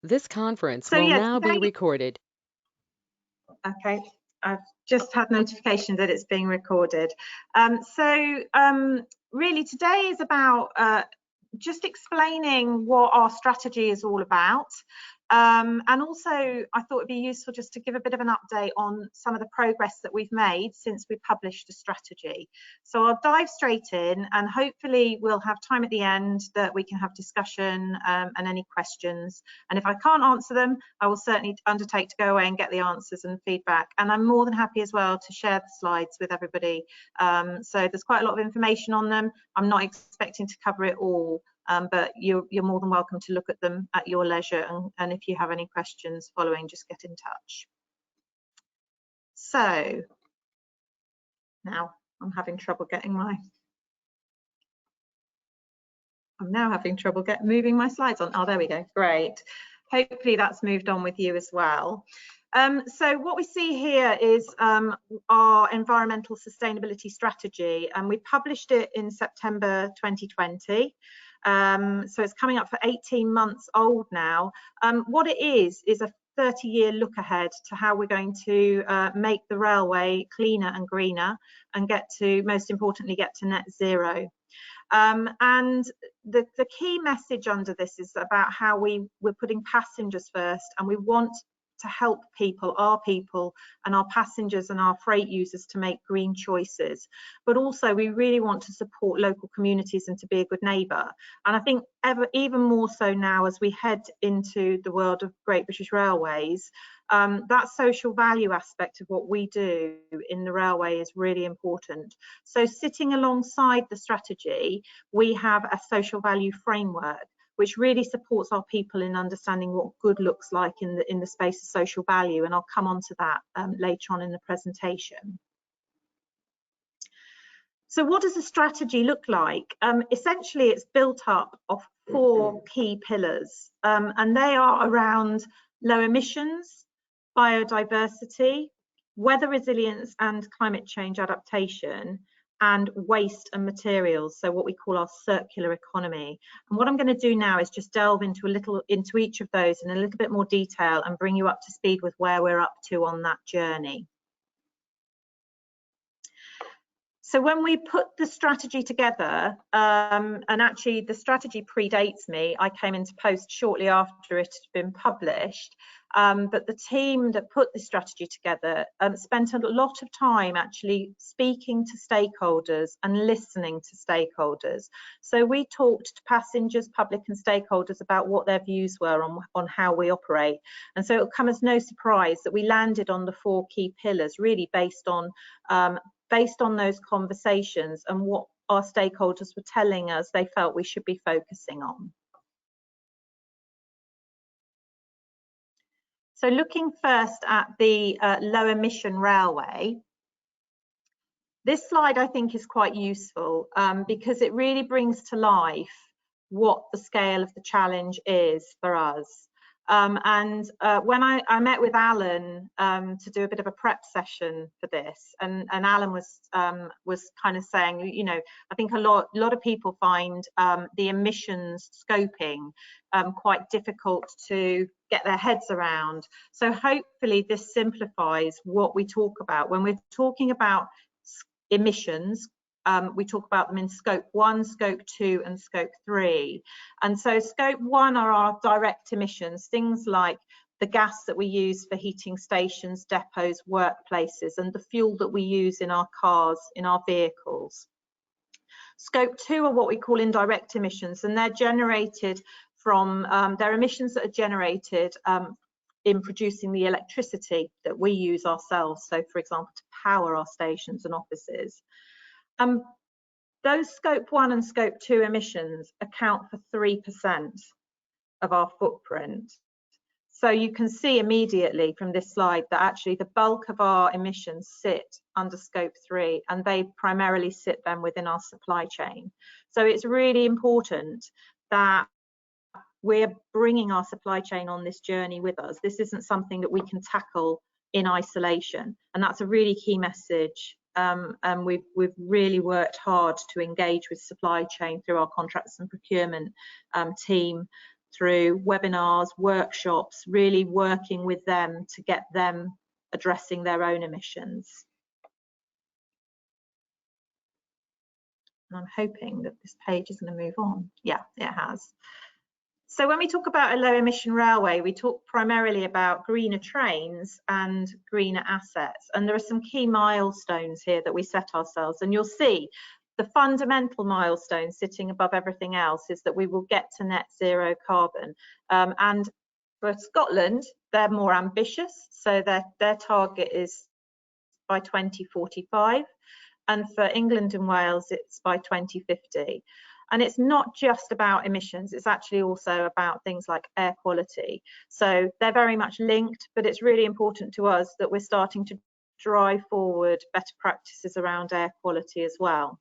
This conference So will yes, now be recorded. Okay, I've just had notification that it's being recorded. Really today is about just explaining what our strategy is all about. And also I thought it'd be useful just to give a bit of an update on some of the progress that we've made since we published the strategy. So I'll dive straight in, and hopefully we'll have time at the end that we can have discussion and any questions. And if I can't answer them, I will certainly undertake to go away and get the answers and feedback. And I'm more than happy as well to share the slides with everybody. So there's quite a lot of information on them. I'm not expecting to cover it all. But you're more than welcome to look at them at your leisure, and if you have any questions following, just get in touch. So now I'm having trouble getting moving my slides on. Oh, there we go, great. Hopefully that's moved on with you as well. So what we see here is our environmental sustainability strategy, and we published it in September 2020. So it's coming up for 18 months old now. What it is a 30-year look ahead to how we're going to make the railway cleaner and greener, and most importantly, get to net zero. And the key message under this is about how we're putting passengers first, and we want to help our people and our passengers and our freight users to make green choices. But also we really want to support local communities and to be a good neighbour. And I think even more so now as we head into the world of Great British Railways, that social value aspect of what we do in the railway is really important. So sitting alongside the strategy, we have a social value framework which really supports our people in understanding what good looks like in the space of social value, and I'll come on to that later on in the presentation. So what does the strategy look like? Essentially, it's built up of 4 key pillars, and they are around low emissions, biodiversity, weather resilience and climate change adaptation, and waste and materials, so what we call our circular economy. And what I'm going to do now is just delve into each of those in a little bit more detail and bring you up to speed with where we're up to on that journey. So when we put the strategy together, and actually the strategy predates me, I came into post shortly after it had been published, but the team that put the strategy together spent a lot of time actually speaking to stakeholders and listening to stakeholders. So we talked to passengers, public and stakeholders about what their views were on how we operate. And so it'll come as no surprise that we landed on the 4 key pillars, really based on those conversations and what our stakeholders were telling us they felt we should be focusing on. So looking first at the low emission railway, this slide I think is quite useful because it really brings to life what the scale of the challenge is for us. When I met with Alan to do a bit of a prep session for this, and Alan was kind of saying, you know, I think a lot of people find the emissions scoping quite difficult to get their heads around. So hopefully this simplifies what we talk about when we're talking about emissions. We talk about them in scope 1, scope 2 and scope 3. And so scope 1 are our direct emissions, things like the gas that we use for heating stations, depots, workplaces, and the fuel that we use in our cars, in our vehicles. Scope 2 are what we call indirect emissions, and they're generated from, they're emissions that are generated in producing the electricity that we use ourselves. So for example, to power our stations and offices. Those scope 1 and scope 2 emissions account for 3% of our footprint. So you can see immediately from this slide that actually the bulk of our emissions sit under scope 3, and they primarily sit then within our supply chain. So it's really important that we're bringing our supply chain on this journey with us. This isn't something that we can tackle in isolation, and that's a really key message. And we've really worked hard to engage with supply chain through our contracts and procurement team through webinars, workshops, really working with them to get them addressing their own emissions. And I'm hoping that this page is going to move on. Yeah, it has. So when we talk about a low emission railway, we talk primarily about greener trains and greener assets. And there are some key milestones here that we set ourselves. And you'll see the fundamental milestone sitting above everything else is that we will get to net zero carbon. And for Scotland, they're more ambitious. So their target is by 2045. And for England and Wales, it's by 2050. And it's not just about emissions, it's actually also about things like air quality. So they're very much linked, but it's really important to us that we're starting to drive forward better practices around air quality as well.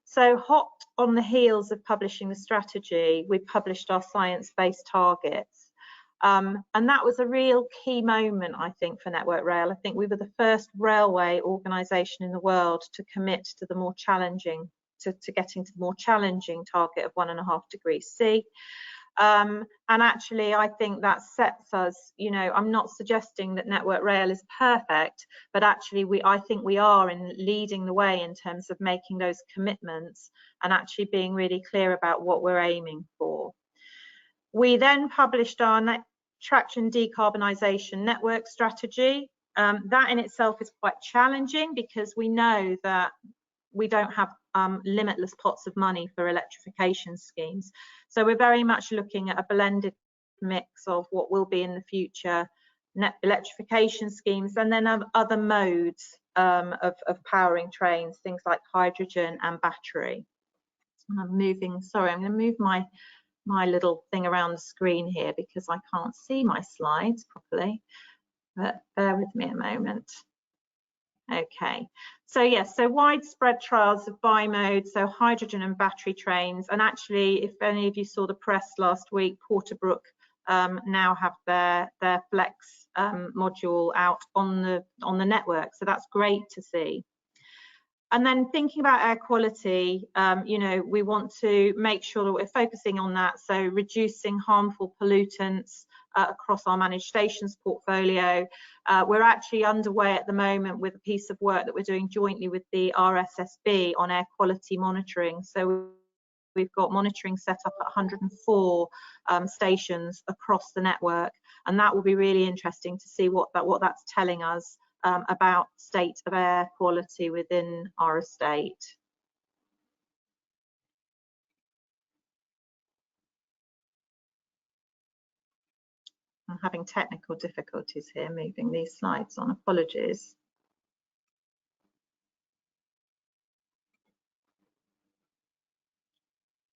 So hot on the heels of publishing the strategy, we published our science-based targets. And that was a real key moment, I think, for Network Rail. I think we were the first railway organisation in the world to commit to the more challenging, to getting to the more challenging target of 1.5 degrees C. And actually, I think that sets us, you know, I'm not suggesting that Network Rail is perfect, but actually I think we are in leading the way in terms of making those commitments and actually being really clear about what we're aiming for. We then published our traction decarbonisation network strategy. That in itself is quite challenging because we know that we don't have limitless pots of money for electrification schemes. So we're very much looking at a blended mix of what will be in the future net electrification schemes and then other modes of powering trains, things like hydrogen and battery. I'm moving, sorry, I'm going to move my little thing around the screen here because I can't see my slides properly, but bear with me a moment. Okay, so yes, so widespread trials of bi-mode, so hydrogen and battery trains, and actually, if any of you saw the press last week, Porterbrook now have their flex module out on the network, so that's great to see. And then thinking about air quality, you know, we want to make sure that we're focusing on that, so reducing harmful pollutants across our managed stations portfolio. We're actually underway at the moment with a piece of work that we're doing jointly with the RSSB on air quality monitoring. So we've got monitoring set up at 104 stations across the network, and that will be really interesting to see what that's telling us about state of air quality within our estate. I'm having technical difficulties here moving these slides on, apologies.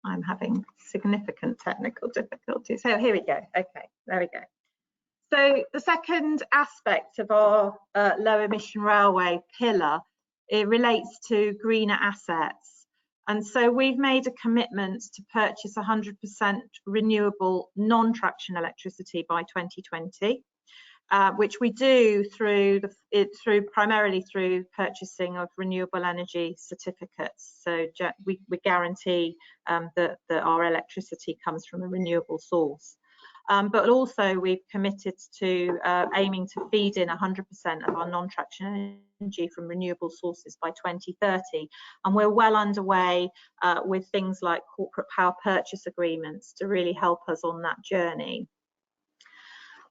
I'm having significant technical difficulties. Oh, here we go. Okay, there we go. So the second aspect of our low emission railway pillar, it relates to greener assets. And so we've made a commitment to purchase 100% renewable non-traction electricity by 2020, which we do primarily through purchasing of renewable energy certificates. So we guarantee that our electricity comes from a renewable source. But also we've committed to aiming to feed in 100% of our non-traction energy from renewable sources by 2030. And we're well underway with things like corporate power purchase agreements to really help us on that journey.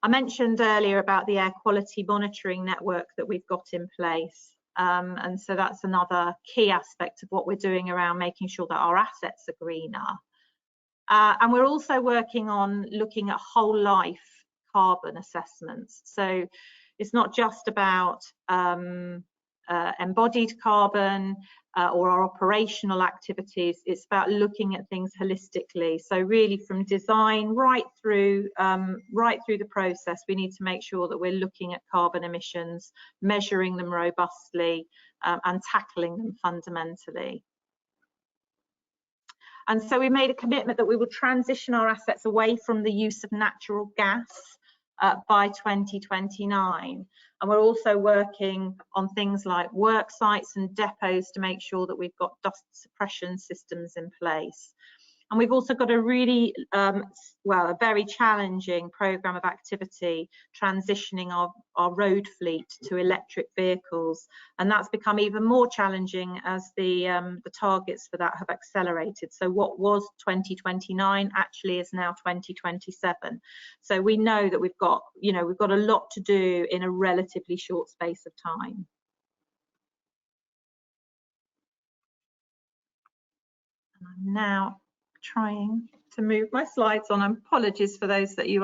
I mentioned earlier about the air quality monitoring network that we've got in place. And so that's another key aspect of what we're doing around making sure that our assets are greener. And we're also working on looking at whole life carbon assessments. So it's not just about embodied carbon or our operational activities, it's about looking at things holistically. So really from design right through the process, we need to make sure that we're looking at carbon emissions, measuring them robustly and tackling them fundamentally. And so we made a commitment that we will transition our assets away from the use of natural gas by 2029. And we're also working on things like work sites and depots to make sure that we've got dust suppression systems in place. And we've also got a really, well, a very challenging programme of activity transitioning our road fleet to electric vehicles. And that's become even more challenging as the targets for that have accelerated. So what was 2029 actually is now 2027. So we know that we've got a lot to do in a relatively short space of time. And I'm now trying to move my slides on. Apologies for those of you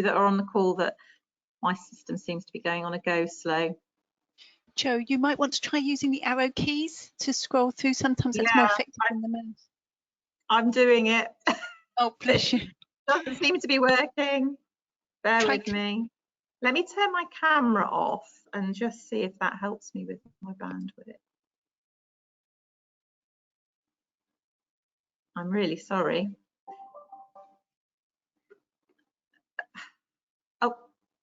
that are on the call that my system seems to be going on a go slow. Jo, you might want to try using the arrow keys to scroll through. Sometimes that's more effective than the mouse. I'm doing it. Oh, bless you. Doesn't seem to be working. Bear with me. Let me turn my camera off and just see if that helps me with my bandwidth. I'm really sorry. Oh,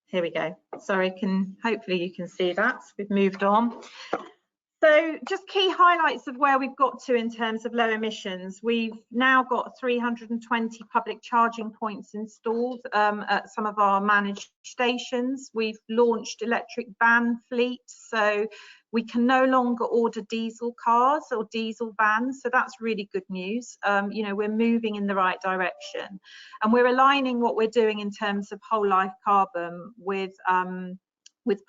here we go. Sorry, hopefully you can see that. We've moved on. So just key highlights of where we've got to in terms of low emissions. We've now got 320 public charging points installed at some of our managed stations. We've launched electric van fleet, so we can no longer order diesel cars or diesel vans, so that's really good news. We're moving in the right direction, and we're aligning what we're doing in terms of whole life carbon with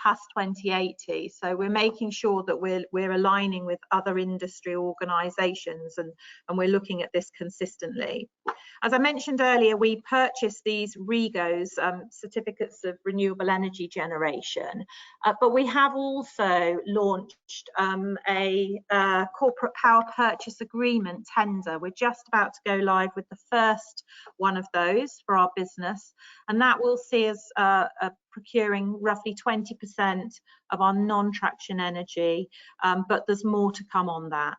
past 2080. So we're making sure that we're aligning with other industry organisations, and we're looking at this consistently. As I mentioned earlier, we purchased these REGOs, certificates of renewable energy generation, but we have also launched a corporate power purchase agreement tender. We're just about to go live with the first one of those for our business, and that will see us procuring roughly 20% of our non-traction energy, but there's more to come on that.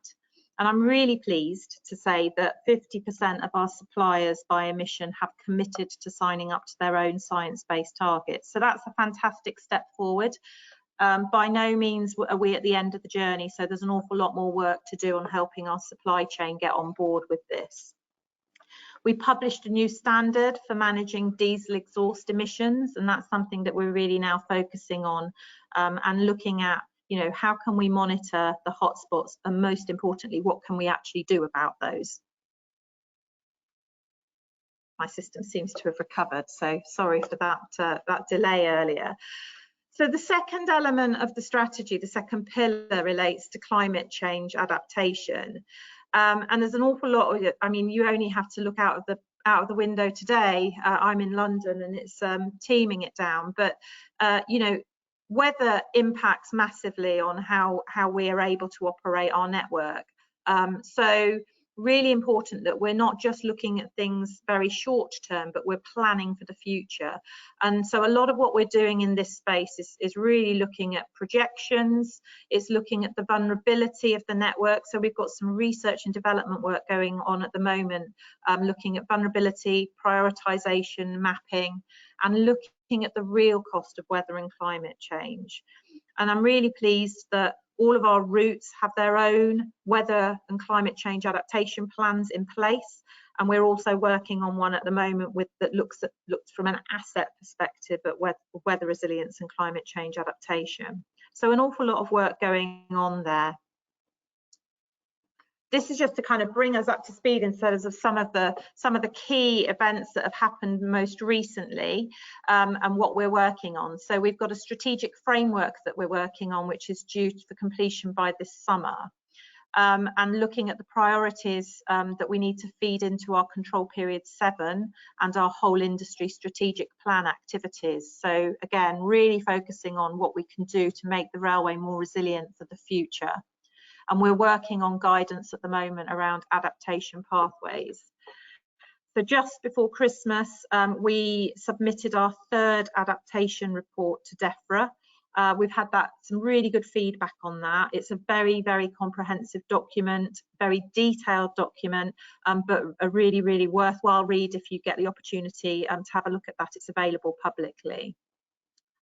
And I'm really pleased to say that 50% of our suppliers by emission have committed to signing up to their own science-based targets. So that's a fantastic step forward. By no means are we at the end of the journey, so there's an awful lot more work to do on helping our supply chain get on board with this. We published a new standard for managing diesel exhaust emissions, and that's something that we're really now focusing on and looking at, how can we monitor the hotspots, and most importantly, what can we actually do about those? My system seems to have recovered, so sorry for that delay earlier. So the second element of the strategy, the second pillar, relates to climate change adaptation. And there's an awful lot of it. I mean, you only have to look out of the window today. I'm in London and it's teeming it down, but weather impacts massively on how we are able to operate our network. So really important that we're not just looking at things very short term, but we're planning for the future. And so a lot of what we're doing in this space is really looking at projections, it's looking at the vulnerability of the network. So we've got some research and development work going on at the moment, looking at vulnerability, prioritisation, mapping, and looking at the real cost of weather and climate change. And I'm really pleased that all of our routes have their own weather and climate change adaptation plans in place, and we're also working on one at the moment that looks from an asset perspective at weather resilience and climate change adaptation. So an awful lot of work going on there. This is just to kind of bring us up to speed in terms of some of the key events that have happened most recently, and what we're working on. So we've got a strategic framework that we're working on, which is due for completion by this summer, and looking at the priorities that we need to feed into our control period 7 and our whole industry strategic plan activities. So again, really focusing on what we can do to make the railway more resilient for the future. And we're working on guidance at the moment around adaptation pathways. So just before Christmas, we submitted our 3rd adaptation report to DEFRA. We've had some really good feedback on that. It's a very, very comprehensive document, very detailed document, but a really, really worthwhile read if you get the opportunity to have a look at that. It's available publicly.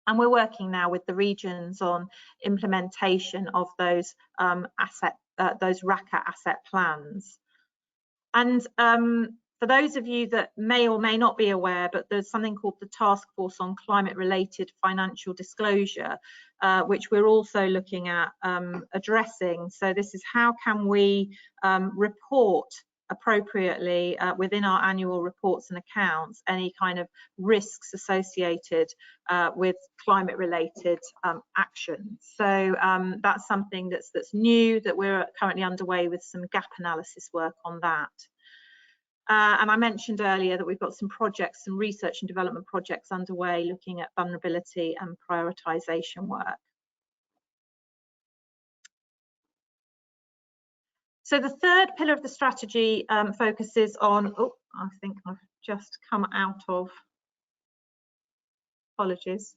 And we're working now with the regions on implementation of those RACA asset plans. And for those of you that may or may not be aware, but there's something called the Task Force on Climate-Related Financial Disclosure, which we're also looking at addressing. So this is how can we report appropriately within our annual reports and accounts any kind of risks associated with climate-related actions. So that's something that's new, that we're currently underway with some gap analysis work on that. And I mentioned earlier that we've got some projects, some research and development projects underway looking at vulnerability and prioritisation work. So the third pillar of the strategy focuses on, oh, I think I've just come out of, apologies,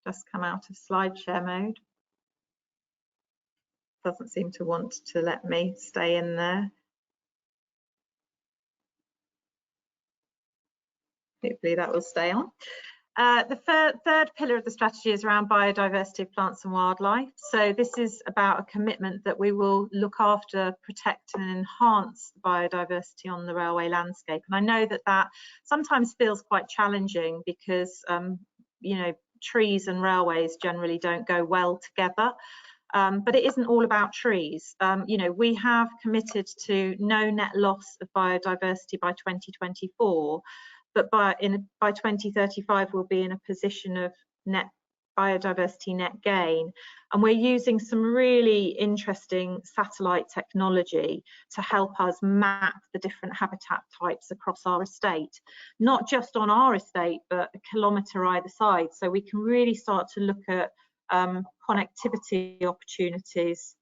just come out of slide share mode. Doesn't seem to want to let me stay in there. Hopefully that will stay on. The third pillar of the strategy is around biodiversity of plants and wildlife. So this is about a commitment that we will look after, protect and enhance biodiversity on the railway landscape. And I know that that sometimes feels quite challenging because, you know, trees and railways generally don't go well together. But it isn't all about trees. You know, we have committed to no net loss of biodiversity by 2024. But by 2035 we'll be in a position of net biodiversity net gain, and we're using some really interesting satellite technology to help us map the different habitat types across our estate, not just on our estate but a kilometre either side, so we can really start to look at connectivity opportunities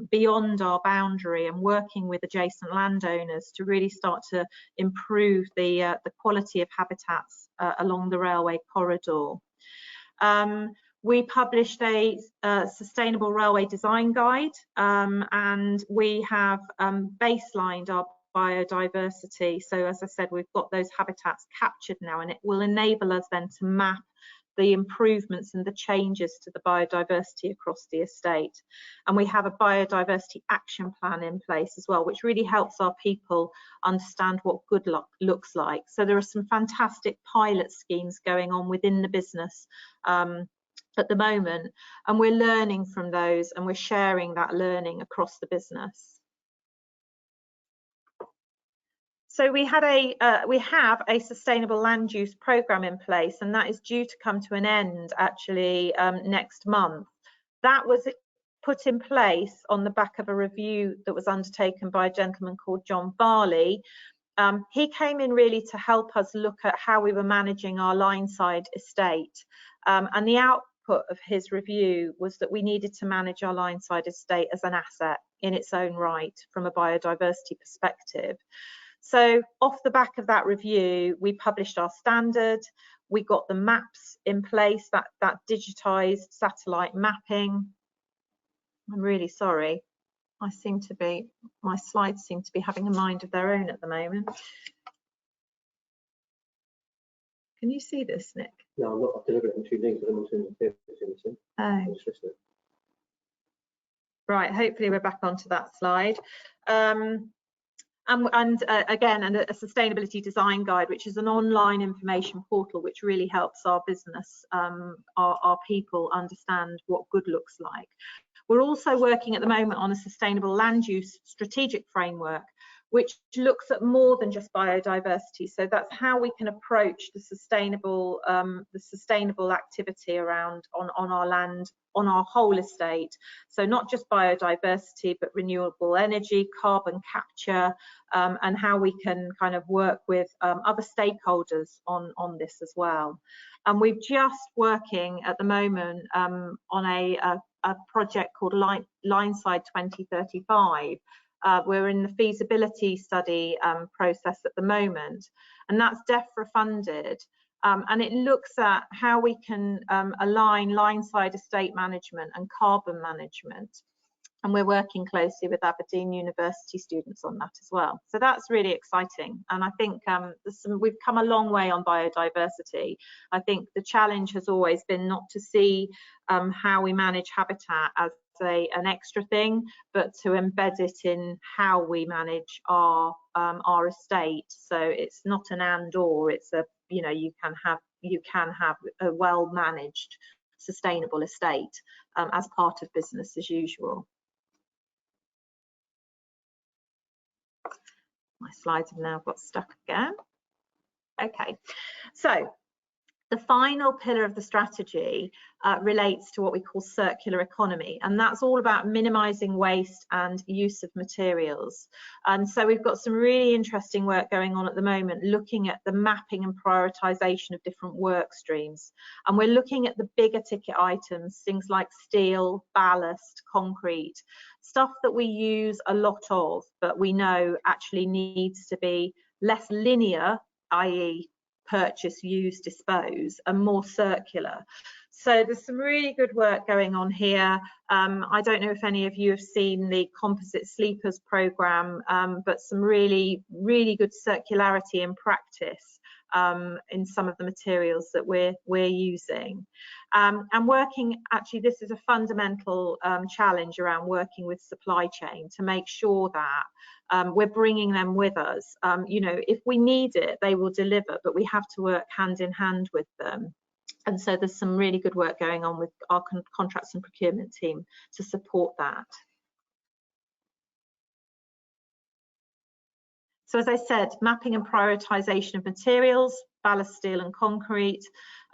beyond our boundary and working with adjacent landowners to really start to improve the quality of habitats along the railway corridor. We published a sustainable railway design guide, and we have baselined our biodiversity. So as I said, we've got those habitats captured now, and it will enable us then to map the improvements and the changes to the biodiversity across the estate. And we have a biodiversity action plan in place as well, which really helps our people understand what good looks like. So there are some fantastic pilot schemes going on within the business at the moment, and we're learning from those and we're sharing that learning across the business. So we have a sustainable land use programme in place, and that is due to come to an end actually next month. That was put in place on the back of a review that was undertaken by a gentleman called John Barley. He came in really to help us look at how we were managing our lineside estate, and the output of his review was that we needed to manage our lineside estate as an asset in its own right from a biodiversity perspective. So off the back of that review, we published our standard, we got the maps in place, that digitised satellite mapping. I'm really sorry, my slides seem to be having a mind of their own at the moment. Can you see this, Nick? No, I'm not. I've delivered it in 2 links, but I'm also in the Oh. Right, hopefully we're back onto that slide. And again, a sustainability design guide, which is an online information portal which really helps our business, our people understand what good looks like. We're also working at the moment on a sustainable land use strategic framework, which looks at more than just biodiversity. So that's how we can approach the sustainable activity around on our land, on our whole estate. So not just biodiversity, but renewable energy, carbon capture, and how we can kind of work with other stakeholders on this as well. And we're just working at the moment on a project called Lineside 2035. We're in the feasibility study process at the moment, and that's DEFRA funded, and it looks at how we can align lineside estate management and carbon management. And we're working closely with Aberdeen University students on that as well. So that's really exciting. And I think we've come a long way on biodiversity. I think the challenge has always been not to see how we manage habitat as an extra thing, but to embed it in how we manage our estate. So it's not an and or, it's a, you know, you can have a well managed sustainable estate as part of business as usual. My slides have now got stuck again. Okay, so the final pillar of the strategy relates to what we call circular economy, and that's all about minimising waste and use of materials. And so we've got some really interesting work going on at the moment, looking at the mapping and prioritisation of different work streams. And we're looking at the bigger ticket items, things like steel, ballast, concrete, stuff that we use a lot of, but we know actually needs to be less linear, i.e. purchase, use, dispose, and more circular. So there's some really good work going on here. I don't know if any of you have seen the composite sleepers program, but some really, really good circularity in practice in some of the materials that we're using. And working, actually, this is a fundamental challenge around working with supply chain to make sure that we're bringing them with us. You know, if we need it, they will deliver, but we have to work hand in hand with them. And so there's some really good work going on with our contracts and procurement team to support that. So as I said, mapping and prioritisation of materials, ballast steel and concrete,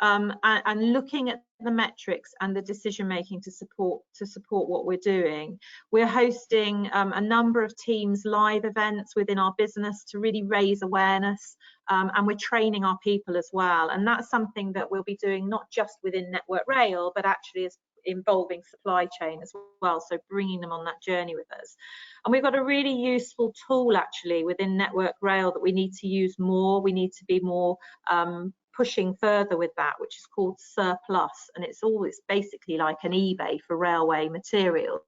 and looking at the metrics and the decision making to support what we're doing. We're hosting a number of Teams live events within our business to really raise awareness, and we're training our people as well. And that's something that we'll be doing not just within Network Rail, but actually as involving supply chain as well, so bringing them on that journey with us. And we've got a really useful tool actually within Network Rail that we need to use more. We need to be more pushing further with that, which is called Surplus, and it's basically like an eBay for railway materials.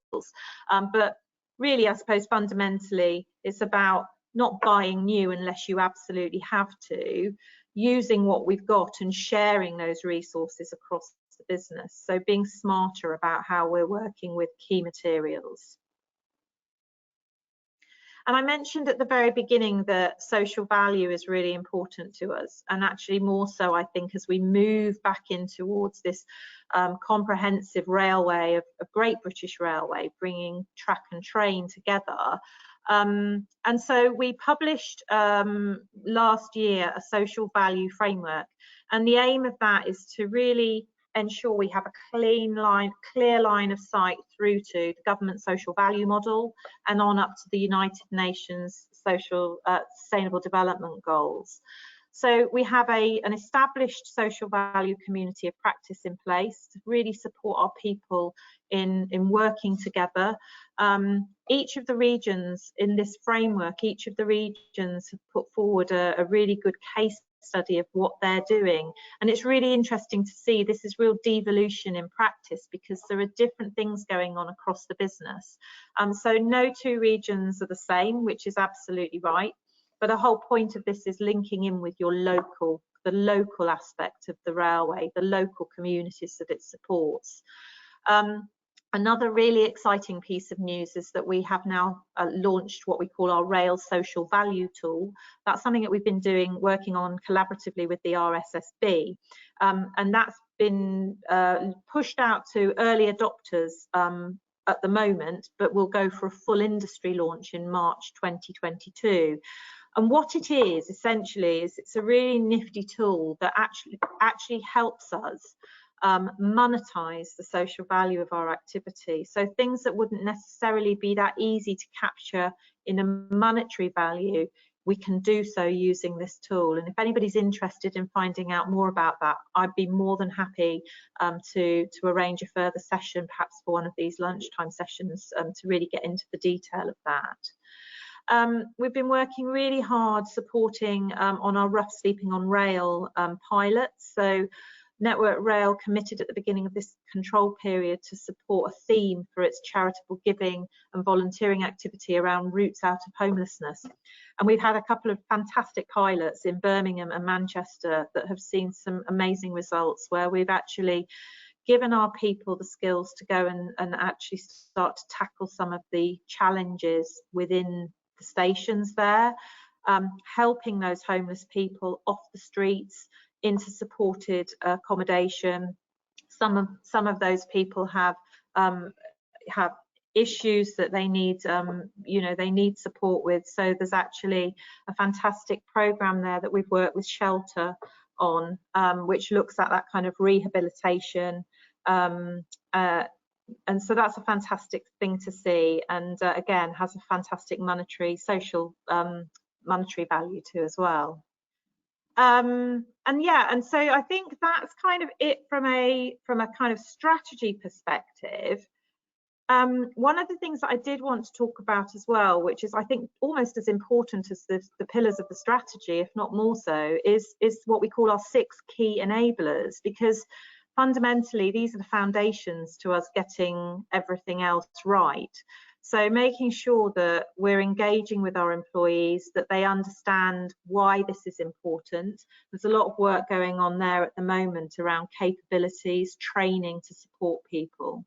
But really, I suppose fundamentally it's about not buying new unless you absolutely have to, using what we've got and sharing those resources across the business. So being smarter about how we're working with key materials. And I mentioned at the very beginning that social value is really important to us, and actually more so, I think, as we move back in towards this comprehensive railway of Great British Railway, bringing track and train together. And so we published last year a social value framework, and the aim of that is to really ensure we have a clear line of sight through to the government social value model and on up to the United Nations Sustainable Development Goals. So we have an established social value community of practice in place to really support our people in working together. Each of the regions in this framework, each of the regions have put forward a really good case study of what they're doing, and it's really interesting to see this is real devolution in practice, because there are different things going on across the business. So no two regions are the same, which is absolutely right, but the whole point of this is linking in with your the local aspect of the railway, the local communities that it supports. Another really exciting piece of news is that we have now launched what we call our Rail Social Value Tool. That's something that we've been working on collaboratively with the RSSB, and that's been pushed out to early adopters at the moment, but will go for a full industry launch in March 2022. And what it is essentially is it's a really nifty tool that actually helps us monetize the social value of our activity. So things that wouldn't necessarily be that easy to capture in a monetary value, we can do so using this tool. And if anybody's interested in finding out more about that, I'd be more than happy to arrange a further session, perhaps for one of these lunchtime sessions, to really get into the detail of that. We've been working really hard supporting on our rough sleeping on rail pilots. So Network Rail committed at the beginning of this control period to support a theme for its charitable giving and volunteering activity around routes out of homelessness. And we've had a couple of fantastic pilots in Birmingham and Manchester that have seen some amazing results, where we've actually given our people the skills to go and actually start to tackle some of the challenges within the stations there, helping those homeless people off the streets into supported accommodation. Some of those people have issues that they need, they need support with. So there's actually a fantastic program there that we've worked with Shelter on, which looks at that kind of rehabilitation. And so that's a fantastic thing to see, and again has a fantastic social monetary value too as well. And so I think that's kind of it from a kind of strategy perspective. One of the things that I did want to talk about as well, which is I think almost as important as the pillars of the strategy, if not more so, is what we call our 6 key enablers, because fundamentally these are the foundations to us getting everything else right. So making sure that we're engaging with our employees, that they understand why this is important. There's a lot of work going on there at the moment around capabilities, training to support people.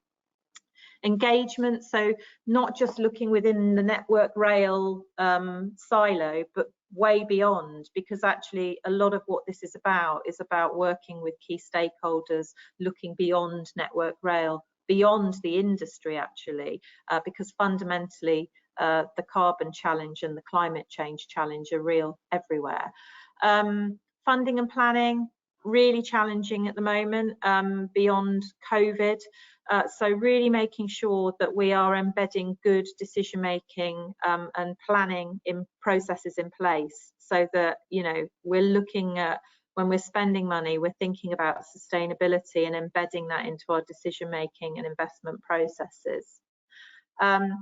Engagement, so not just looking within the Network Rail silo, but way beyond, because actually a lot of what this is about working with key stakeholders, looking beyond Network Rail, beyond the industry actually, because fundamentally the carbon challenge and the climate change challenge are real everywhere. Funding and planning, really challenging at the moment, beyond COVID. So really making sure that we are embedding good decision making and planning in processes in place, so that we're looking at, when we're spending money, we're thinking about sustainability and embedding that into our decision making and investment processes, and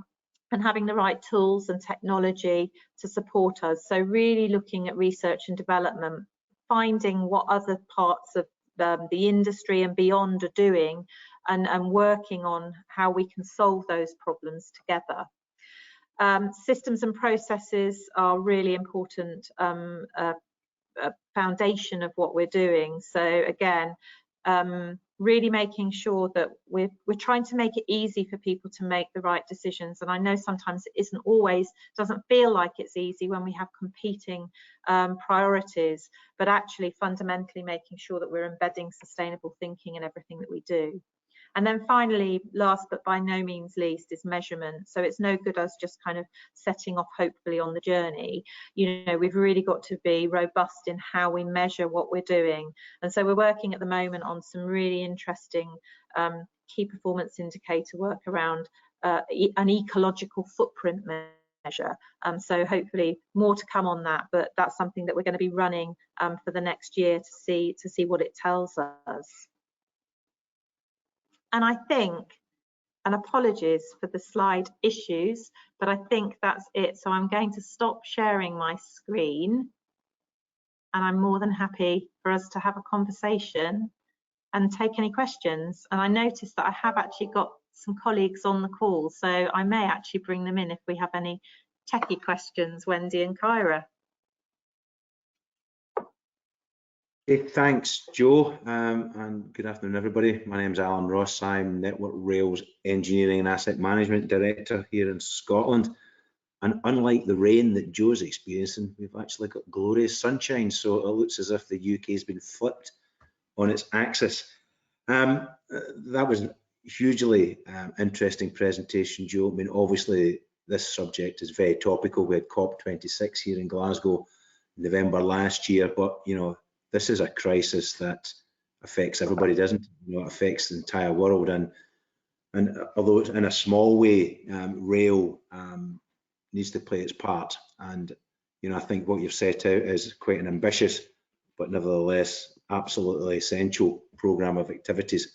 having the right tools and technology to support us. So really looking at research and development, finding what other parts of the industry and beyond are doing, and working on how we can solve those problems together. Systems and processes are really important foundation of what we're doing. So again, really making sure that we're trying to make it easy for people to make the right decisions. And I know sometimes it doesn't feel like it's easy when we have competing priorities, but actually fundamentally making sure that we're embedding sustainable thinking in everything that we do. And then finally, last but by no means least, is measurement. So it's no good us just kind of setting off hopefully on the journey. We've really got to be robust in how we measure what we're doing. And so we're working at the moment on some really interesting key performance indicator work around an ecological footprint measure. So hopefully more to come on that, but that's something that we're going to be running for the next year to see what it tells us. And I think, and apologies for the slide issues, but I think that's it. So I'm going to stop sharing my screen, and I'm more than happy for us to have a conversation and take any questions. And I noticed that I have actually got some colleagues on the call, so I may actually bring them in if we have any techie questions, Wendy and Kyra. Okay, thanks, Joe, and good afternoon, everybody. My name is Alan Ross. I'm Network Rail's Engineering and Asset Management Director here in Scotland. And unlike the rain that Joe's experiencing, we've actually got glorious sunshine, so it looks as if the UK has been flipped on its axis. That was a hugely interesting presentation, Joe. I mean, obviously, this subject is very topical. We had COP26 here in Glasgow in November last year, but, this is a crisis that affects everybody, doesn't it? It affects the entire world, and although it's in a small way, rail needs to play its part. And I think what you've set out is quite an ambitious, but nevertheless absolutely essential programme of activities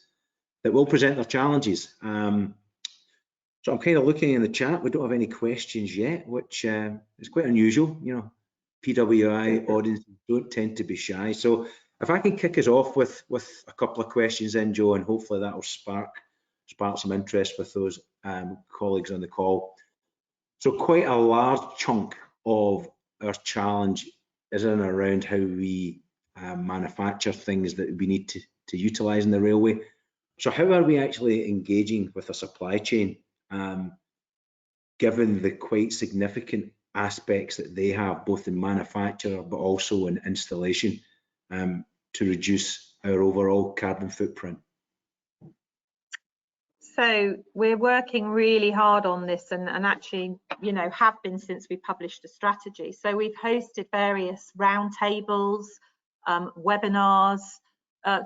that will present their challenges. So I'm kind of looking in the chat. We don't have any questions yet, which is quite unusual. PWI audiences don't tend to be shy. So If I can kick us off with a couple of questions then, Joe, and hopefully that will spark some interest with those colleagues on the call. So quite a large chunk of our challenge is in and around how we manufacture things that we need to utilise in the railway. So how are we actually engaging with a supply chain, given the quite significant aspects that they have, both in manufacture but also in installation, to reduce our overall carbon footprint? So we're working really hard on this, and actually, you know, have been since we published the strategy. So we've hosted various roundtables, webinars,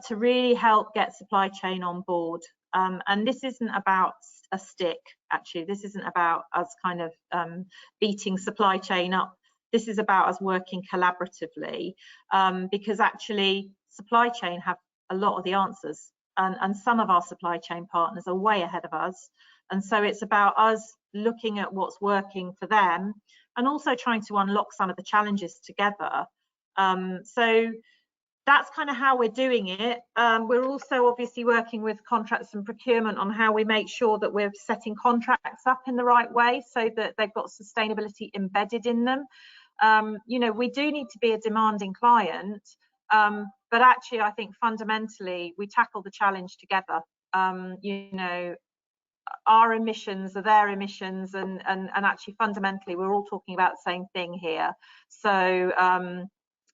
to really help get supply chain on board. And this isn't about a stick, actually. This isn't about us kind of beating supply chain up. This is about us working collaboratively, because actually supply chain have a lot of the answers. And some of our supply chain partners are way ahead of us. And so it's about us looking at what's working for them and also trying to unlock some of the challenges together. So that's kind of how we're doing it. We're also obviously working with contracts and procurement on how we make sure that we're setting contracts up in the right way so that they've got sustainability embedded in them. You know, we do need to be a demanding client, but actually I think fundamentally we tackle the challenge together. You know, our emissions are their emissions, and actually fundamentally we're all talking about the same thing here. So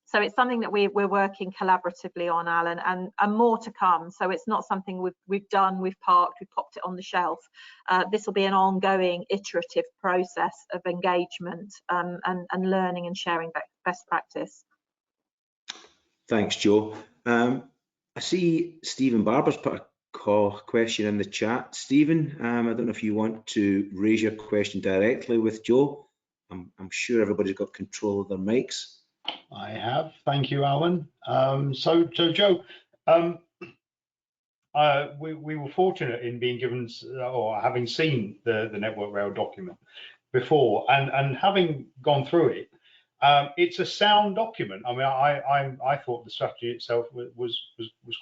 so it's something that we're working collaboratively on, Alan, and more to come. So it's not something we've done, we've parked, we've popped it on the shelf. This will be an ongoing iterative process of engagement, and learning and sharing best practice. Thanks, Joe. I see Stephen Barber's put a question in the chat. Stephen, I don't know if you want to raise your question directly with Joe. I'm sure everybody's got control of their mics. I have, thank you, Alan. So Joe, we were fortunate in being given or having seen the Network Rail document before, and having gone through it. It's a sound document. I mean, I thought the strategy itself was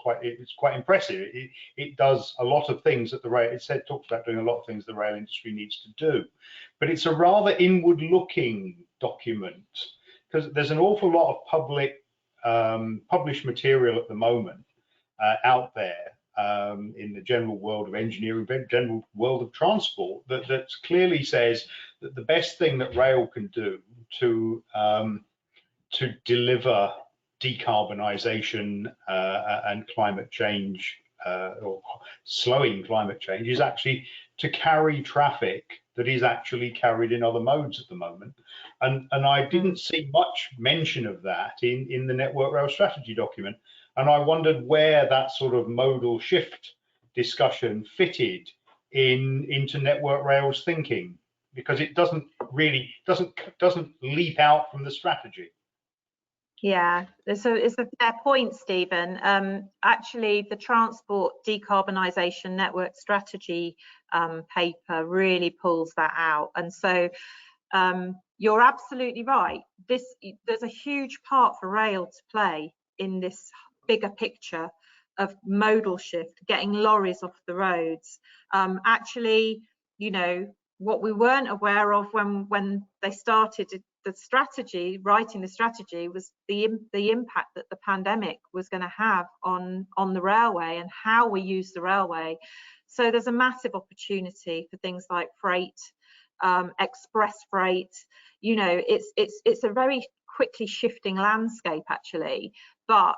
quite impressive. It does a lot of things that the rail. It talks about doing a lot of things the rail industry needs to do, but it's a rather inward-looking document, because there's an awful lot of public published material at the moment out there in the general world of engineering, general world of transport, that clearly says that the best thing that rail can do to deliver decarbonisation and climate change, or slowing climate change, is actually to carry traffic that is actually carried in other modes at the moment. And I didn't see much mention of that in the Network Rail strategy document. And I wondered where that sort of modal shift discussion fitted into Network Rail's thinking, because it doesn't leap out from the strategy. Yeah, so it's a fair point, Stephen. Actually, the Transport Decarbonisation Network Strategy paper really pulls that out. And so you're absolutely right. There's a huge part for rail to play in this bigger picture of modal shift, getting lorries off the roads. Actually, you know, what we weren't aware of when they started the strategy, writing the strategy, was the impact that the pandemic was going to have on the railway and how we use the railway. So there's a massive opportunity for things like freight, express freight. You know, it's a very quickly shifting landscape actually. But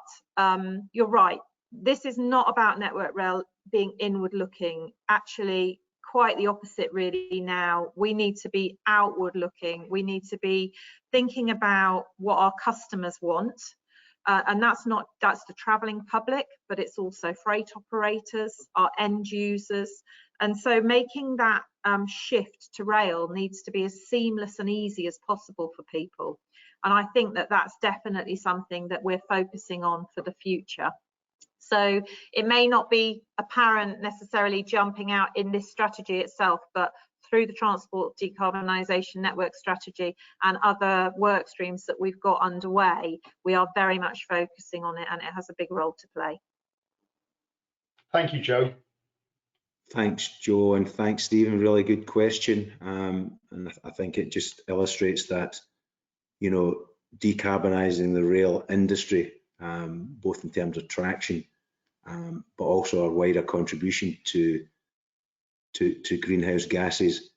you're right. This is not about Network Rail being inward looking. Actually, quite the opposite really now. We need to be outward looking. We need to be thinking about what our customers want. And that's the travelling public, but it's also freight operators, our end users. And so making that shift to rail needs to be as seamless and easy as possible for people. And I think that that's definitely something that we're focusing on for the future. So it may not be apparent necessarily jumping out in this strategy itself, but through the transport decarbonisation network strategy and other work streams that we've got underway, we are very much focusing on it, and it has a big role to play. Thank you, Joe. Thanks, Joe, and thanks, Stephen. Really good question. And I think it just illustrates that, you know, decarbonising the rail industry, both in terms of traction, but also a wider contribution to greenhouse gases.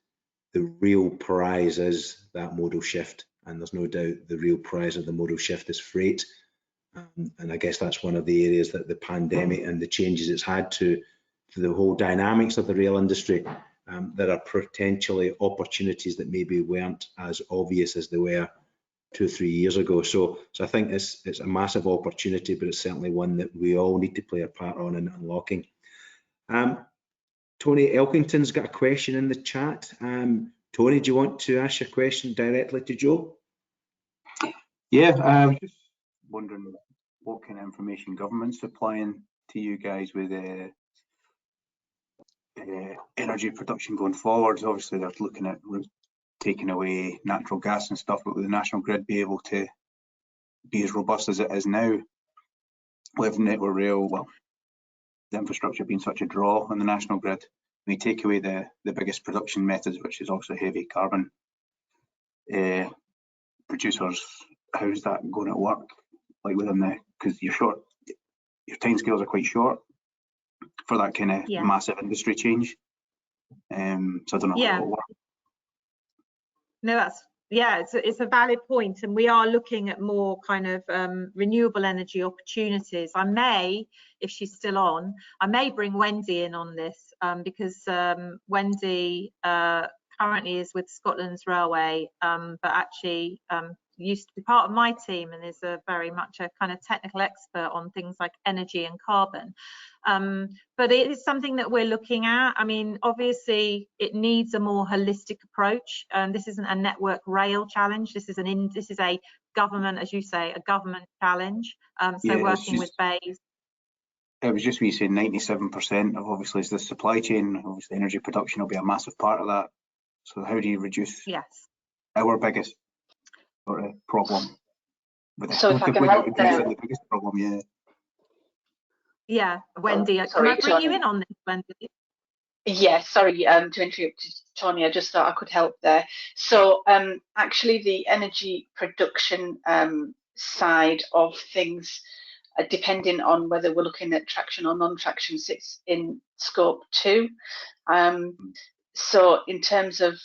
The real prize is that modal shift, and there's no doubt the real prize of the modal shift is freight. And I guess that's one of the areas that the pandemic and the changes it's had to the whole dynamics of the rail industry, there are potentially opportunities that maybe weren't as obvious as they were 2 or 3 years ago. So I think it's a massive opportunity, but it's certainly one that we all need to play a part on in unlocking. Tony Elkington's got a question in the chat. Tony, do you want to ask your question directly to Joe? Yeah, I was just wondering what kind of information government's supplying to you guys with energy production going forward. Obviously, they're looking at taking away natural gas and stuff, but will the national grid be able to be as robust as it is now with Network Rail? Well, the infrastructure being such a draw on the national grid, when you take away the biggest production methods, which is also heavy carbon producers, how's that going to work? Like within the, because you're short, your timescales are quite short for that kind of massive industry change. So I don't know how it will work. No, it's a valid point, and we are looking at more kind of renewable energy opportunities. I may, if she's still on, I may bring Wendy in on this because Wendy currently is with Scotland's Railway, but actually used to be part of my team and is very much a kind of technical expert on things like energy and carbon. But it is something that we're looking at. I mean, obviously it needs a more holistic approach. This isn't a network rail challenge. This is a government, as you say, a government challenge. So working with BEIS. It was just we saying 97% of obviously is the supply chain. Obviously energy production will be a massive part of that. So how do you reduce our biggest sort of problem? So if I can help there. The biggest problem, yeah, Wendy, can I bring you in on this, Wendy? Yeah, sorry to interrupt, Tony. I just thought I could help there. So actually the energy production side of things, depending on whether we're looking at traction or non-traction, sits in scope 2. So in terms of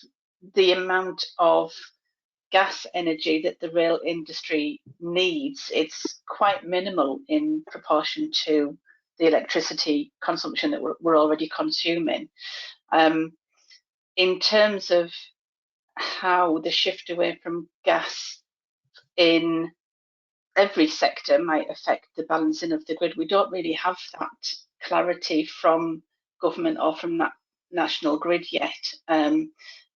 the amount of gas energy that the rail industry needs, it's quite minimal in proportion to the electricity consumption that we're already consuming. In terms of how the shift away from gas in every sector might affect the balancing of the grid, we don't really have that clarity from government or from that national grid yet.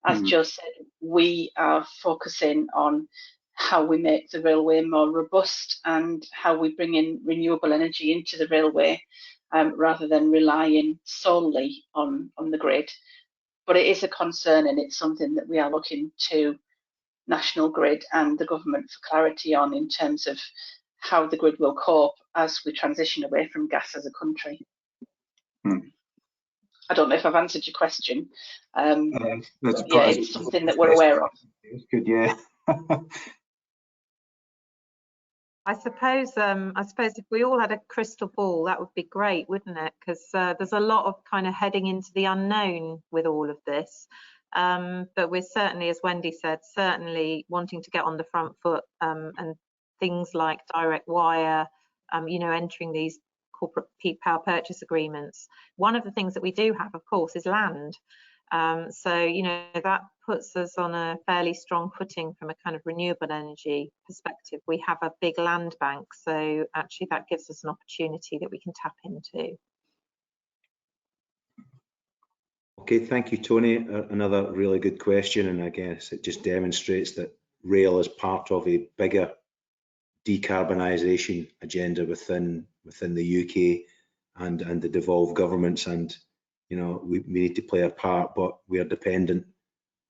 As Joe said, we are focusing on how we make the railway more robust and how we bring in renewable energy into the railway rather than relying solely on the grid. But it is a concern, and it's something that we are looking to National Grid and the government for clarity on in terms of how the grid will cope as we transition away from gas as a country. I don't know if I've answered your question. It's something that we're aware of. It's good, yeah. I suppose if we all had a crystal ball, that would be great, wouldn't it? Because there's a lot of kind of heading into the unknown with all of this. But we're certainly, as Wendy said, certainly wanting to get on the front foot, and things like direct wire, entering these corporate peak power purchase agreements. One of the things that we do have, of course, is land. So, that puts us on a fairly strong footing from a kind of renewable energy perspective. We have a big land bank, so actually that gives us an opportunity that we can tap into. Okay, thank you, Tony. Another really good question, and I guess it just demonstrates that rail is part of a bigger decarbonisation agenda within the UK and the devolved governments, and we need to play a part, but we are dependent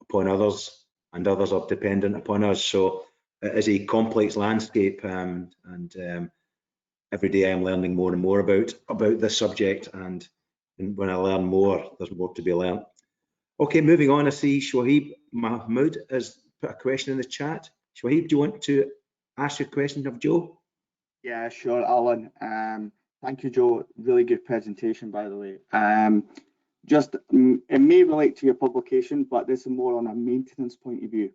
upon others, and others are dependent upon us. So it is a complex landscape, and every day I'm learning more and more about this subject, and when I learn more, there's more to be learned. Okay, moving on, I see Shwahib Mahmood has put a question in the chat. Shwahib, do you want to ask your question of Joe? Yeah, sure, Alan. Thank you, Joe. Really good presentation, by the way. Just, it may relate to your publication, but this is more on a maintenance point of view.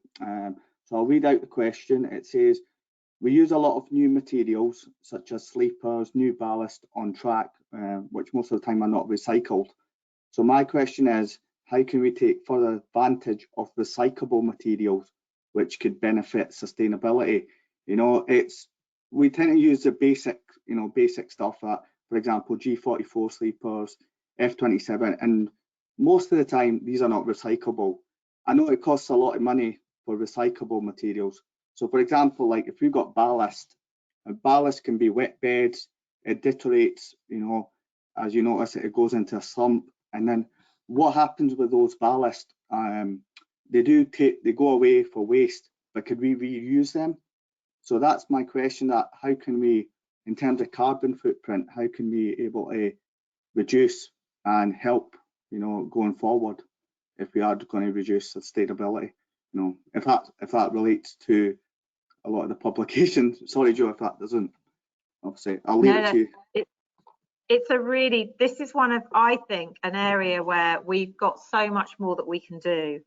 So I'll read out the question. It says, we use a lot of new materials, such as sleepers, new ballast on track, which most of the time are not recycled. So my question is, how can we take further advantage of recyclable materials, which could benefit sustainability? You know, we tend to use the basic, basic stuff that, for example, G44 sleepers, F27, and most of the time these are not recyclable. I know it costs a lot of money for recyclable materials. So for example, like if we've got ballast, and ballast can be wet beds, it deteriorates, as you notice, it goes into a slump. And then what happens with those ballast? They go away for waste, but could we reuse them? So that's my question, that how can we, in terms of carbon footprint, how can we able to reduce and help, going forward, if we are going to reduce sustainability? If that relates to a lot of the publications. Sorry, Joe, if that doesn't, obviously, I'll leave it to you. This is one of, I think, an area where we've got so much more that we can do.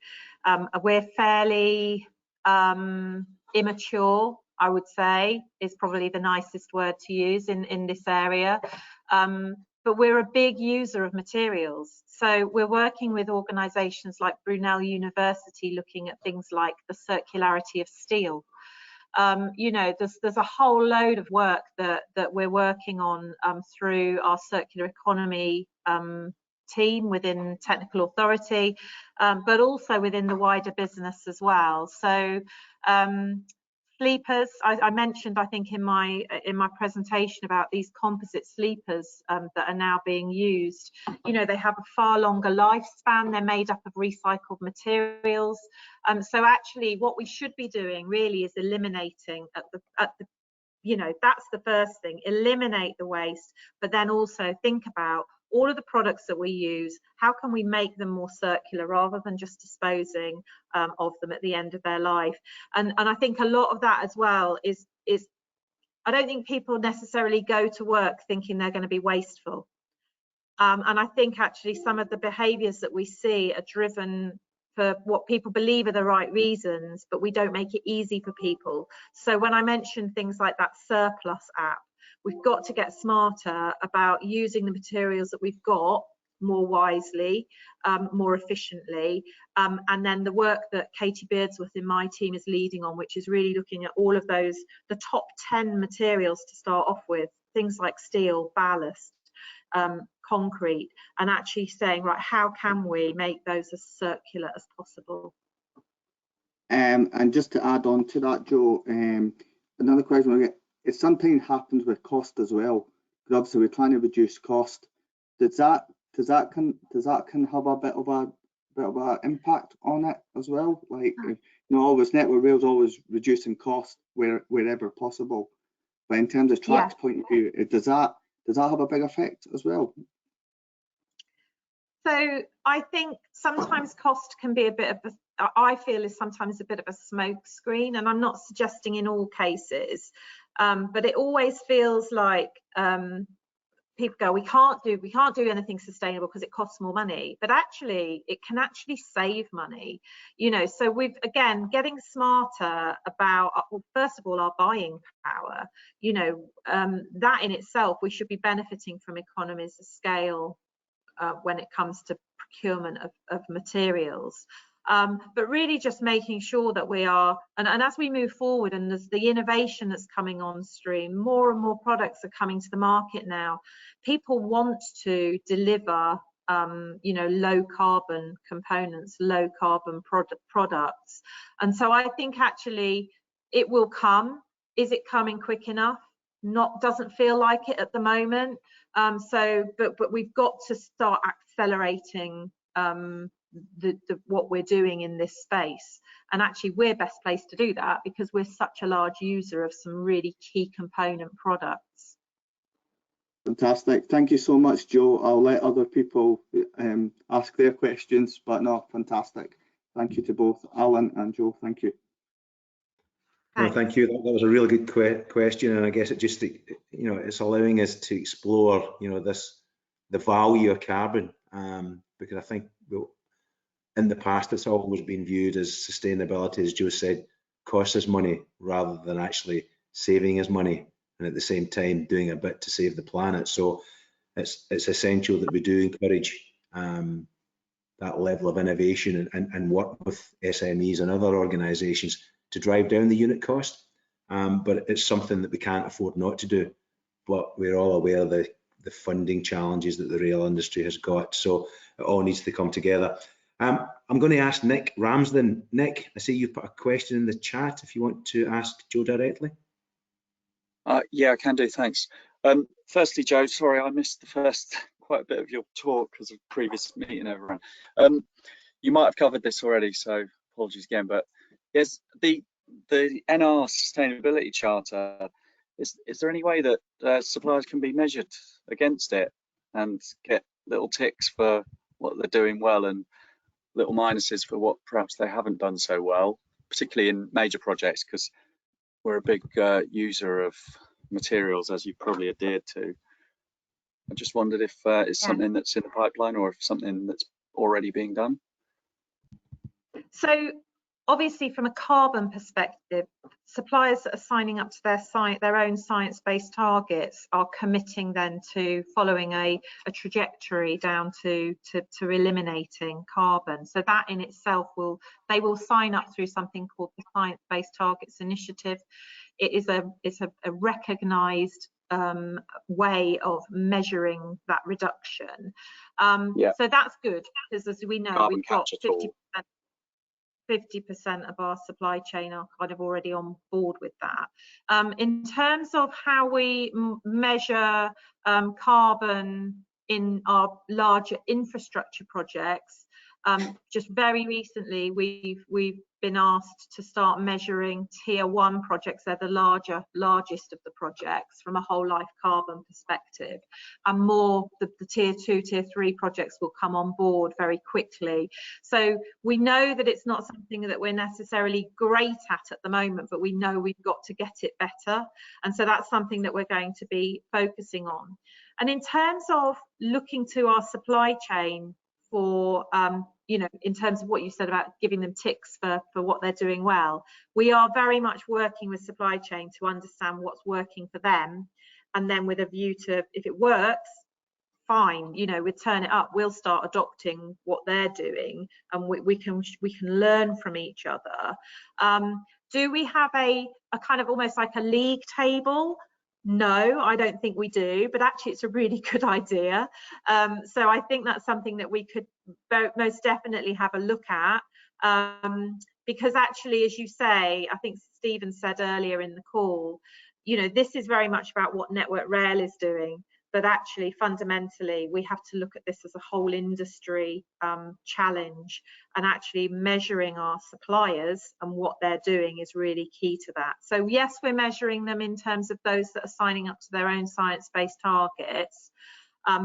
We're fairly immature, I would say, is probably the nicest word to use in this area. But we're a big user of materials. So we're working with organisations like Brunel University, looking at things like the circularity of steel. There's a whole load of work that we're working on through our circular economy team within technical authority, but also within the wider business as well. So sleepers, I mentioned, I think in my presentation about these composite sleepers that are now being used. They have a far longer lifespan. They're made up of recycled materials. So actually, what we should be doing really is eliminating that's the first thing. Eliminate the waste, but then also think about all of the products that we use, how can we make them more circular rather than just disposing of them at the end of their life? And I think a lot of that as well is I don't think people necessarily go to work thinking they're going to be wasteful. And I think actually some of the behaviours that we see are driven for what people believe are the right reasons, but we don't make it easy for people. So when I mentioned things like that surplus app, we've got to get smarter about using the materials that we've got more wisely, more efficiently, and then the work that Katie Beardsworth in my team is leading on, which is really looking at all of those, the top 10 materials to start off with, things like steel, ballast, concrete, and actually saying, right, how can we make those as circular as possible? And just to add on to that, Joe, another question we get, it sometimes happens with cost as well, because obviously we're trying to reduce cost. Does that can have a bit of a impact on it as well? Like, always Network Rail's always reducing cost wherever possible, but in terms of Track's point of view, does that have a big effect as well? So I think sometimes cost can be a bit of I feel is sometimes a bit of a smoke screen, and I'm not suggesting in all cases, but it always feels like people go, we can't do anything sustainable because it costs more money, but actually it can actually save money. So we've, again, getting smarter about, well, first of all, our buying power. That in itself, we should be benefiting from economies of scale when it comes to procurement of materials. But really just making sure that we are, and as we move forward and there's the innovation that's coming on stream, more and more products are coming to the market now. People want to deliver, low carbon components, low carbon products. And so I think actually it will come. Is it coming quick enough? Doesn't feel like it at the moment. But we've got to start accelerating what we're doing in this space. And actually we're best placed to do that because we're such a large user of some really key component products. Fantastic. Thank you so much, Joe. I'll let other people ask their questions, but no, fantastic. Thank you to both Alan and Joe. Thank you. No, thank you. That was a really good question, and I guess it just, it's allowing us to explore, the value of carbon, because I think in the past it's always been viewed as sustainability, as Joe said, costs us money rather than actually saving us money, and at the same time doing a bit to save the planet. So it's essential that we do encourage that level of innovation and work with SMEs and other organisations to drive down the unit cost, but it's something that we can't afford not to do. But we're all aware of the funding challenges that the rail industry has got, so it all needs to come together. I'm going to ask Nick Ramsden. Nick, I see you put a question in the chat if you want to ask Joe directly. Yeah, I can do, thanks. Firstly, Joe, sorry I missed the first quite a bit of your talk because of previous meeting overrun. You might have covered this already, so apologies again, but yes, the NR Sustainability Charter, is there any way that suppliers can be measured against it and get little ticks for what they're doing well and little minuses for what perhaps they haven't done so well, particularly in major projects, because we're a big user of materials, as you probably adhered to. I just wondered if it's something that's in the pipeline or if something that's already being done. So obviously from a carbon perspective, suppliers that are signing up to their own science-based targets are committing then to following a trajectory down to eliminating carbon. So that in itself they will sign up through something called the Science-Based Targets Initiative. It's a recognised way of measuring that reduction. So that's good because, as we know, carbon we've got 50% of our supply chain are kind of already on board with that. In terms of how we measure carbon in our larger infrastructure projects, just very recently we've been asked to start measuring tier 1 projects. They're the largest of the projects from a whole life carbon perspective, and more the tier 2, tier 3 projects will come on board very quickly. So we know that it's not something that we're necessarily great at the moment, but we know we've got to get it better, and so that's something that we're going to be focusing on. And in terms of looking to our supply chain for in terms of what you said about giving them ticks for what they're doing well, we are very much working with supply chain to understand what's working for them, and then with a view to, if it works, fine, we turn it up, we'll start adopting what they're doing, and we can learn from each other. Do we have a kind of almost like a league table? No, I don't think we do, but actually it's a really good idea. So I think that's something that we could most definitely have a look at, because actually, as you say, I think Stephen said earlier in the call, this is very much about what Network Rail is doing, but actually fundamentally we have to look at this as a whole industry challenge, and actually measuring our suppliers and what they're doing is really key to that. So yes, we're measuring them in terms of those that are signing up to their own science-based targets,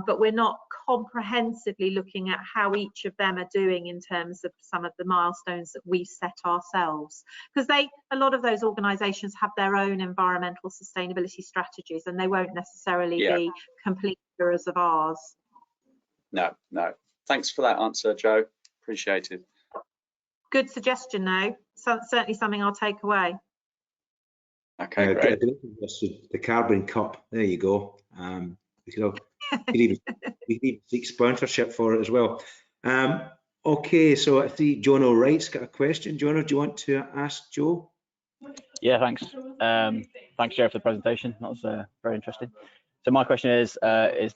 but we're not comprehensively looking at how each of them are doing in terms of some of the milestones that we set ourselves, because a lot of those organisations have their own environmental sustainability strategies, and they won't necessarily be complete mirrors of ours. No. Thanks for that answer, Joe. Appreciate it. Good suggestion, though. Certainly something I'll take away. Okay, great. The carbon cup. There you go. We could even seek sponsorship for it as well. Okay, so I see John O'Wright's got a question. John, do you want to ask Joe? Yeah, thanks. Thanks, Joe, for the presentation. That was very interesting. So my question is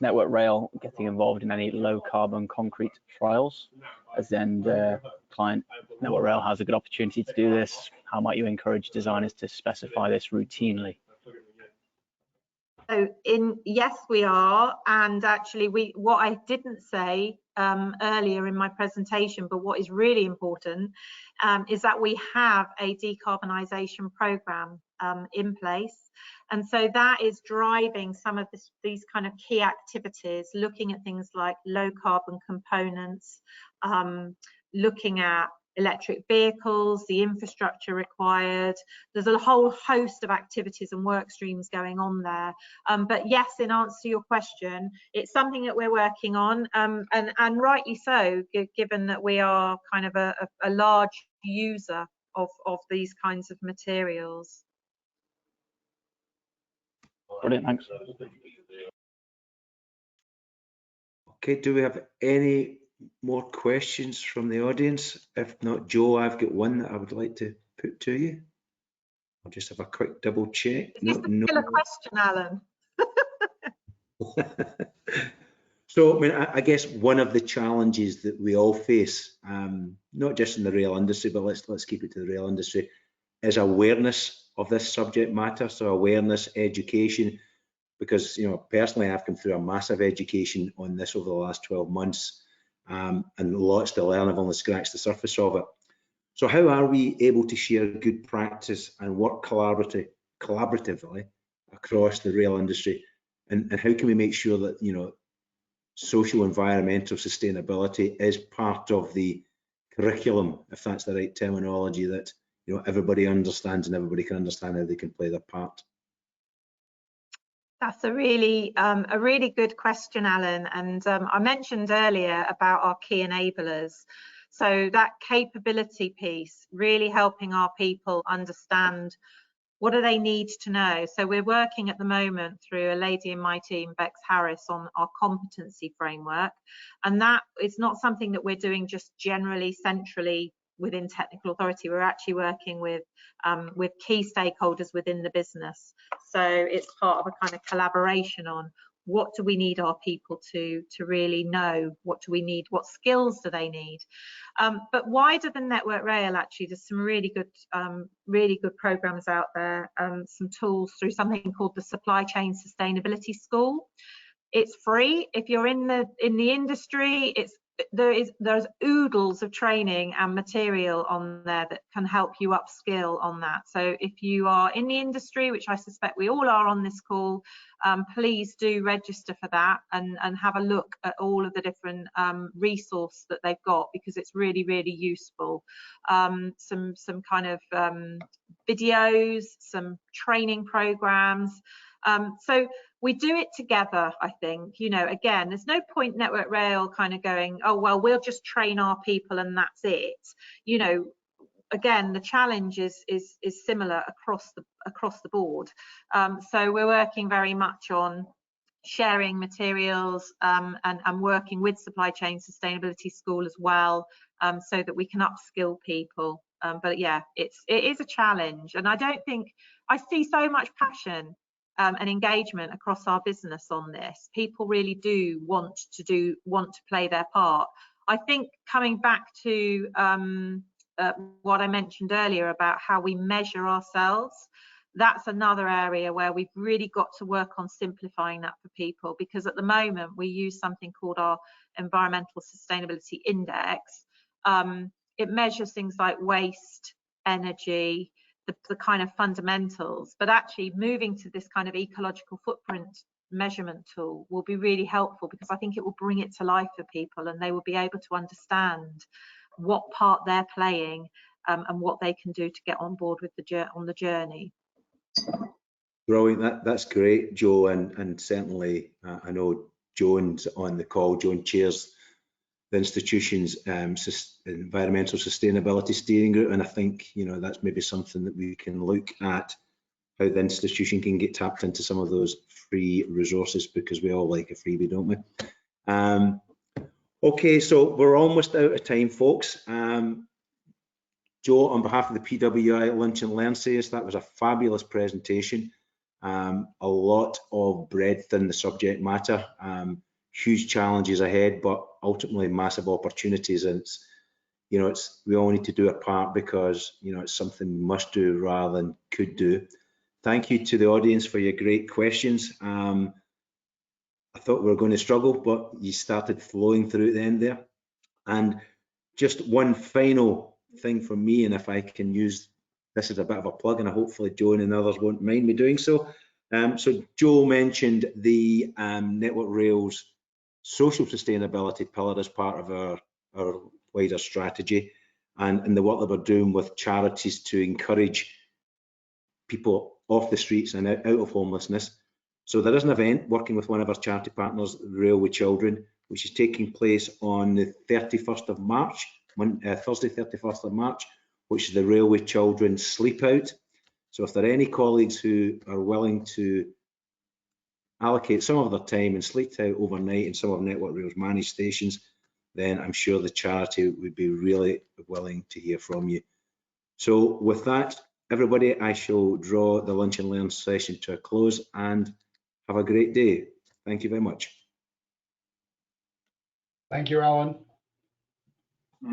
Network Rail getting involved in any low carbon concrete trials? As then the client, Network Rail, has a good opportunity to do this. How might you encourage designers to specify this routinely? So yes, we are, and actually what I didn't say earlier in my presentation, but what is really important is that we have a decarbonisation programme in place. And so that is driving some of these kind of key activities, looking at things like low carbon components, looking at electric vehicles, the infrastructure required. There's a whole host of activities and work streams going on there. But yes, in answer to your question, it's something that we're working on, and rightly so, given that we are kind of a large user of these kinds of materials. Brilliant, thanks. Okay, do we have any more questions from the audience? If not, Joe, I've got one that I would like to put to you. I'll just have a quick double check. Is this still a question, Alan? So, I mean, I guess one of the challenges that we all face, not just in the rail industry, but let's keep it to the rail industry, is awareness of this subject matter. So awareness, education, because, you know, personally, I've come through a massive education on this over the last 12 months. And lots to learn. I've only scratched the surface of it. So how are we able to share good practice and work collaboratively across the rail industry? And how can we make sure that, you know, social environmental sustainability is part of the curriculum, if that's the right terminology, that, you know, everybody understands and everybody can understand how they can play their part? That's a really good question, Alan. And I mentioned earlier about our key enablers. So that capability piece, really helping our people understand what do they need to know. So we're working at the moment through a lady in my team, Bex Harris, on our competency framework. And that is not something that we're doing just generally centrally within technical authority. We're actually working with key stakeholders within the business. So it's part of a kind of collaboration on what do we need our people to really know, what do we need, what skills do they need. But wider than Network Rail, actually, there's some really good programs out there, some tools through something called the Supply Chain Sustainability School. It's free. If you're in the industry, there's oodles of training and material on there that can help you upskill on that. So if you are in the industry, which I suspect we all are on this call, please do register for that and have a look at all of the different resources that they've got, because it's really, really useful. Some kind of videos, some training programs. So we do it together, I think. You know, again, there's no point Network Rail kind of going, oh, well, we'll just train our people and that's it. You know, again, the challenge is similar across the board. So we're working very much on sharing materials and working with Supply Chain Sustainability School as well, so that we can upskill people. But yeah, it is a challenge, and I don't think I see so much passion and engagement across our business on this. People really do want to play their part. I think coming back to what I mentioned earlier about how we measure ourselves, that's another area where we've really got to work on simplifying that for people, because at the moment we use something called our Environmental Sustainability Index. It measures things like waste, energy, the kind of fundamentals, but actually moving to this kind of ecological footprint measurement tool will be really helpful, because I think it will bring it to life for people and they will be able to understand what part they're playing and what they can do to get on board with the journey. Brilliant, that's great, Joe, and certainly I know Joan's on the call. Joan chairs the institution's environmental sustainability steering group, and I think, you know, that's maybe something that we can look at, how the institution can get tapped into some of those free resources, because we all like a freebie, don't we? Okay, so we're almost out of time, folks. Joe, on behalf of the PWI Lunch and Learn, says that was a fabulous presentation. A lot of breadth in the subject matter. Huge challenges ahead, but ultimately massive opportunities. And it's, you know, we all need to do our part, because, you know, it's something we must do rather than could do. Thank you to the audience for your great questions. I thought we were going to struggle, but you started flowing through at the end there. And just one final thing from me, and if I can use this as a bit of a plug, and hopefully Joan and others won't mind me doing so. So Joe mentioned the Network Rail's social sustainability pillar as part of our wider strategy, and the work that we're doing with charities to encourage people off the streets and out of homelessness. So there is an event working with one of our charity partners, Railway Children, which is taking place on the 31st of March, Thursday 31st of March, which is the Railway Children Sleep Out. So if there are any colleagues who are willing to allocate some of their time and sleep out overnight in some of Network Rail's managed stations, then I'm sure the charity would be really willing to hear from you. So with that, everybody, I shall draw the Lunch and Learn session to a close and have a great day. Thank you very much. Thank you, Alan.